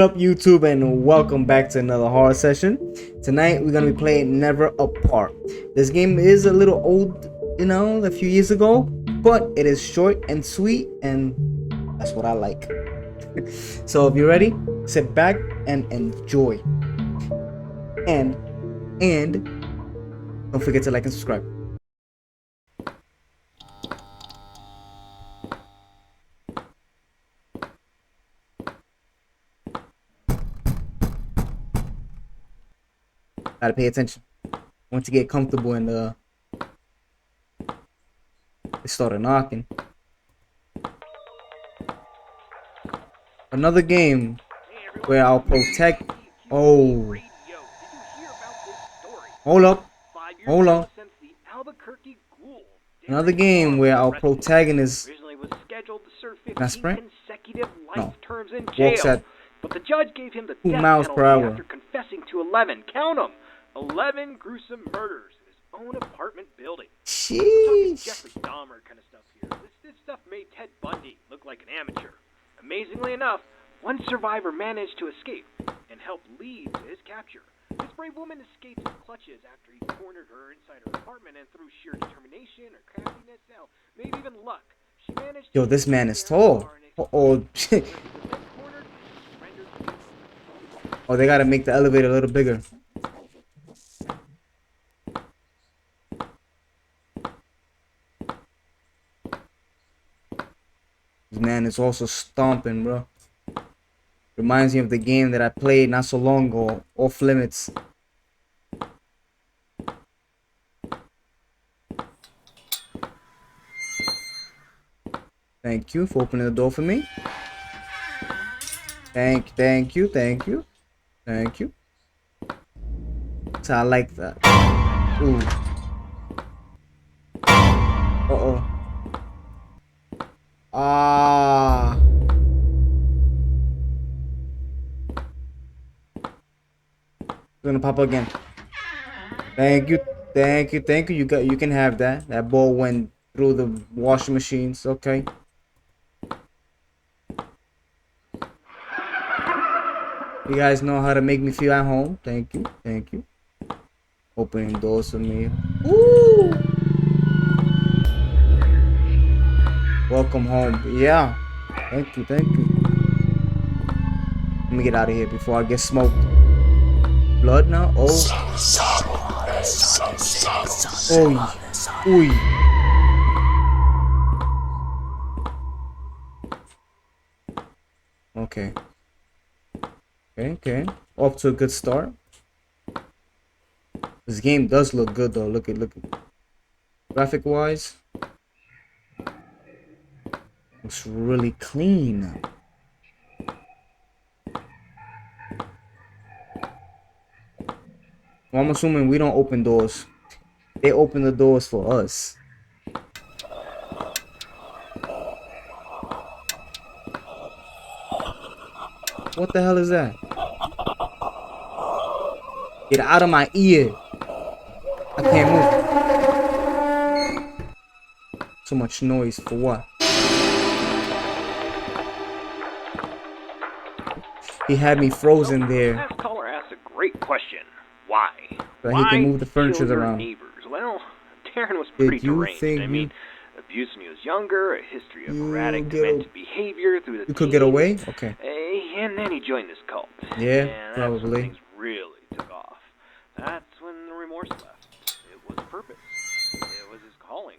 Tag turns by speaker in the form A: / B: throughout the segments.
A: What up, YouTube, and welcome back to another horror session. Tonight we're gonna be playing Never Apart. This game is a little old, a few years ago, but it is short and sweet, and that's what I like. So if you're ready, sit back and enjoy. And don't forget to like and subscribe. Gotta pay attention. Once you get comfortable and they started knocking. Another game where I'll protect. Oh, hold up, hold on. Another game where our protagonist not sprint. No, walks at
B: but the judge gave him the
A: 2
B: death
A: miles per
B: penalty
A: hour.
B: after confessing to 11, count 'em, 11 gruesome murders in his own apartment building. We're talking
A: Sheesh.
B: Jeffrey Dahmer kind of stuff here. This stuff made Ted Bundy look like an amateur. Amazingly enough, one survivor managed to escape and helped lead to his capture. This brave woman escaped his clutches after he cornered her inside her apartment, and through sheer determination or craftiness, hell, maybe even luck, she managed
A: Yo,
B: to
A: this man is tall. Oh, oh, they gotta make the elevator a little bigger. This man is also stomping, bro. Reminds me of the game that I played not so long ago, Off Limits. Thank you for opening the door for me. Thank you. So I like that. Ooh. Uh-oh. Ah. It's gonna pop again. Thank you. You can have that. That ball went through the washing machines. Okay. You guys know how to make me feel at home. Thank you. Opening doors for me. Woo! Welcome home. Yeah. Thank you. Let me get out of here before I get smoked. Blood now? Oh. Ooh. Okay. Off to a good start. This game does look good though. Look at graphic wise. Looks really clean. Well, I'm assuming we don't open doors. They open the doors for us. What the hell is that? Get out of my ear. I can't move. So much noise for what? He had me frozen there.
B: Last caller asked a great question. Why?
A: So he can move the furniture
B: kill your
A: around.
B: neighbors? Well, Darren was pretty
A: Did you
B: deranged.
A: think
B: I mean, abuse when he was younger, a history of
A: You
B: erratic,
A: get a-
B: demented behavior through the
A: You could get away?
B: teens.
A: Okay.
B: And then he joined this cult.
A: Yeah,
B: And that's
A: probably.
B: when things really took off. That's when the remorse left. It was purpose. It was his calling.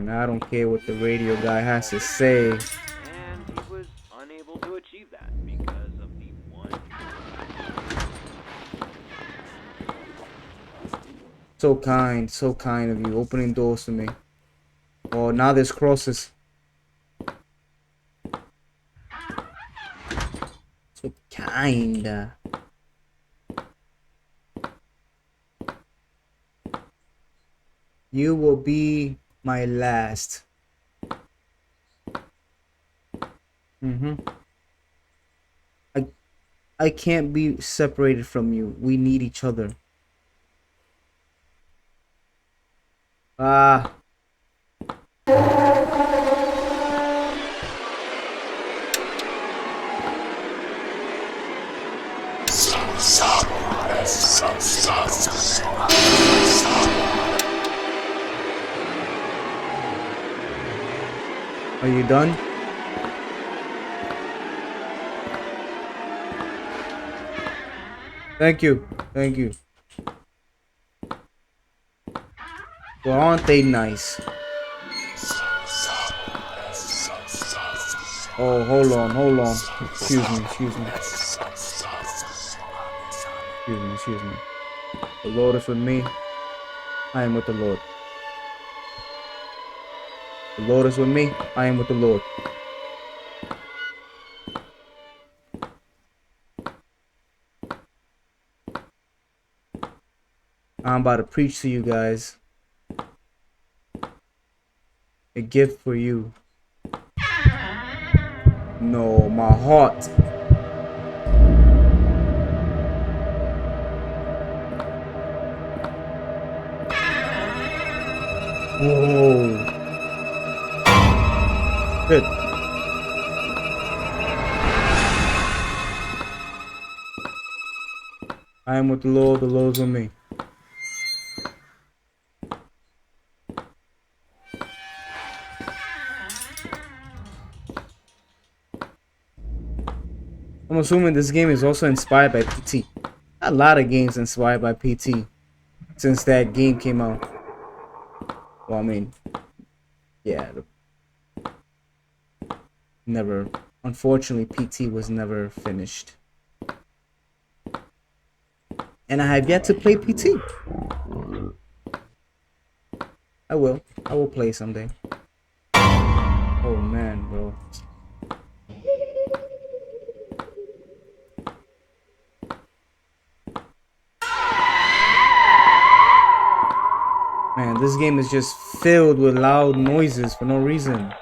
A: I don't care what the radio guy has to say.
B: And he was unable to achieve that because of the one.
A: So kind of you, opening doors for me. Oh, now there's crosses. So kind. You will be my last. I can't be separated from you. We need each other. Ah. Are you done? Thank you. Thank you. Well, aren't they nice? Oh, hold on, hold on. Excuse me, excuse me. Excuse me, excuse me. The Lord is with me. I am with the Lord. The Lord is with me. I am with the Lord. I'm about to preach to you guys. A gift for you. No, my heart. Oh. Good. I am with the Lord is with me. I'm assuming this game is also inspired by PT. A lot of games inspired by PT since that game came out. Well, I mean, yeah, never. Unfortunately, PT was never finished. And I have yet to play PT. I will. I will play someday. Oh man, bro. Man, this game is just filled with loud noises for no reason.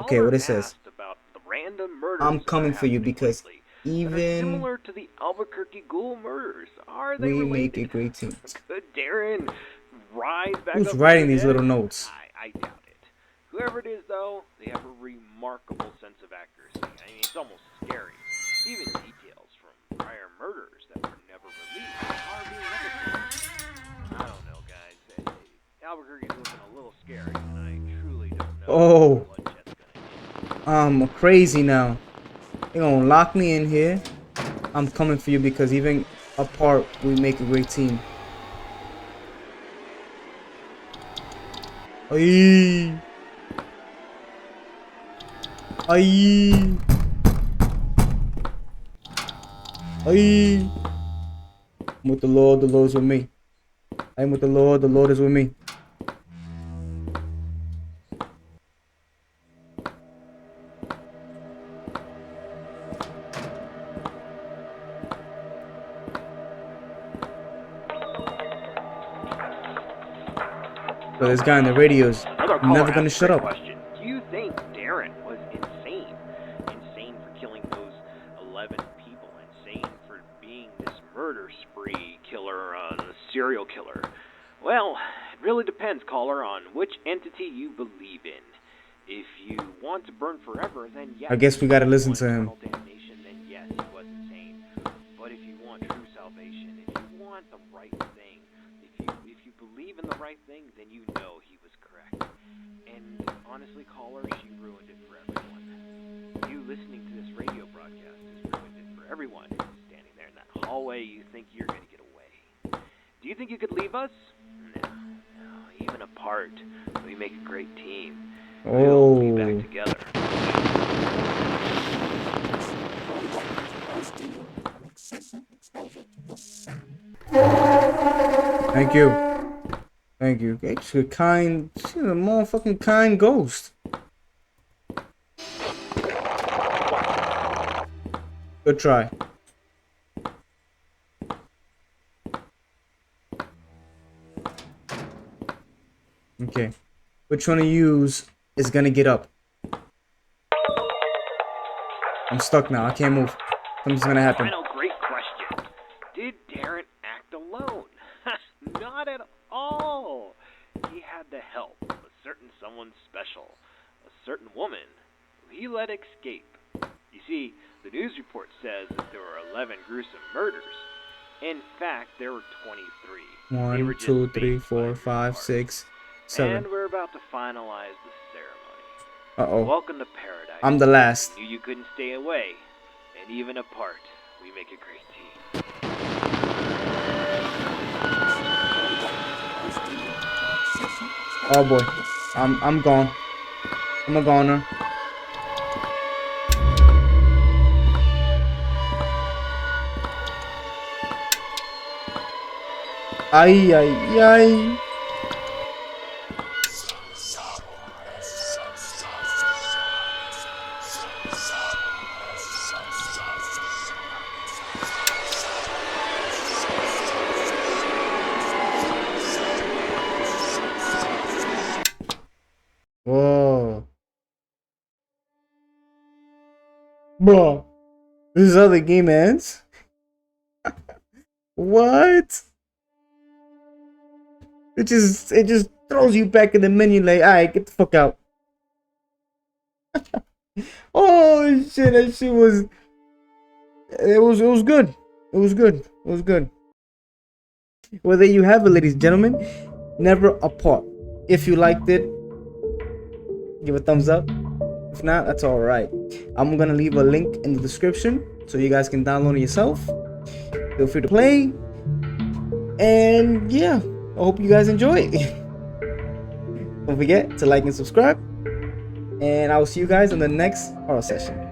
A: Okay, what it says. I'm coming for you because even
B: similar to the Albuquerque Ghoul murders. Are they
A: we
B: related?
A: make a great team.
B: Could Darren rise back
A: Who's
B: up
A: writing
B: from the
A: these
B: dead?
A: little notes?
B: I doubt it. Whoever it is, though, they have a remarkable sense of accuracy. I mean, it's almost scary. Even details from prior murders that were never released are being replicated. I don't know, guys. Albuquerque's looking a little scary, and I truly don't know
A: Oh.
B: what Jet's gonna do.
A: I'm crazy now. They're gonna lock me in here. I'm coming for you because even apart, we make a great team. Aye. Aye. Aye. I'm with the Lord is with me. I'm with the Lord is with me. So this guy on the radio's never gonna shut up.
B: Question. Do you think Darren was insane? Insane for killing those 11 people? Insane for being this murder spree killer, serial killer? Well, it really depends, caller, on which entity you believe in. If you want to burn forever, then yes.
A: I guess we gotta listen
B: If
A: to
B: you
A: him.
B: want eternal damnation, then yes, he was insane. But if you want true salvation, if you want the right thing, if you believe in the right thing, then you know he was correct. And honestly, caller, she ruined it for everyone. You listening to this radio broadcast has ruined it for everyone who's standing there in that hallway. You think you're gonna get away? Do you think you could leave us? No. Even apart, we make a great team. We'll be back together.
A: Thank you. Thank you. She's a kind, she's a motherfucking kind ghost. Good try. Okay. Which one of yous is gonna get up? I'm stuck now. I can't move. Something's gonna happen.
B: Final great question. Did Darren act alone? Not at all. He had the help of a certain someone special, a certain woman who he let escape. You see, the news report says that there were 11 gruesome murders. In fact, there were 23. They were
A: 1,
B: just
A: 2, 3,
B: made
A: 4,
B: by
A: 5,
B: parts.
A: 6, 7.
B: And we're about to finalize the ceremony.
A: Uh-oh.
B: Welcome to paradise.
A: I'm the last.
B: You couldn't stay away, and even apart, we make a great team.
A: Oh boy. I'm gone. I'm a goner. Ay, ay, ay. Whoa. Bro. This is how the game ends? What? It just throws you back in the menu like, alright, get the fuck out. Oh shit, that shit was good. It was good. Well, there you have it, ladies and gentlemen. Never Apart. If you liked it, give a thumbs up. If not, that's alright. I'm gonna leave a link in the description so you guys can download it yourself. Feel free to play. And yeah, I hope you guys enjoy it. Don't forget to like and subscribe. And I will see you guys in the next horror session.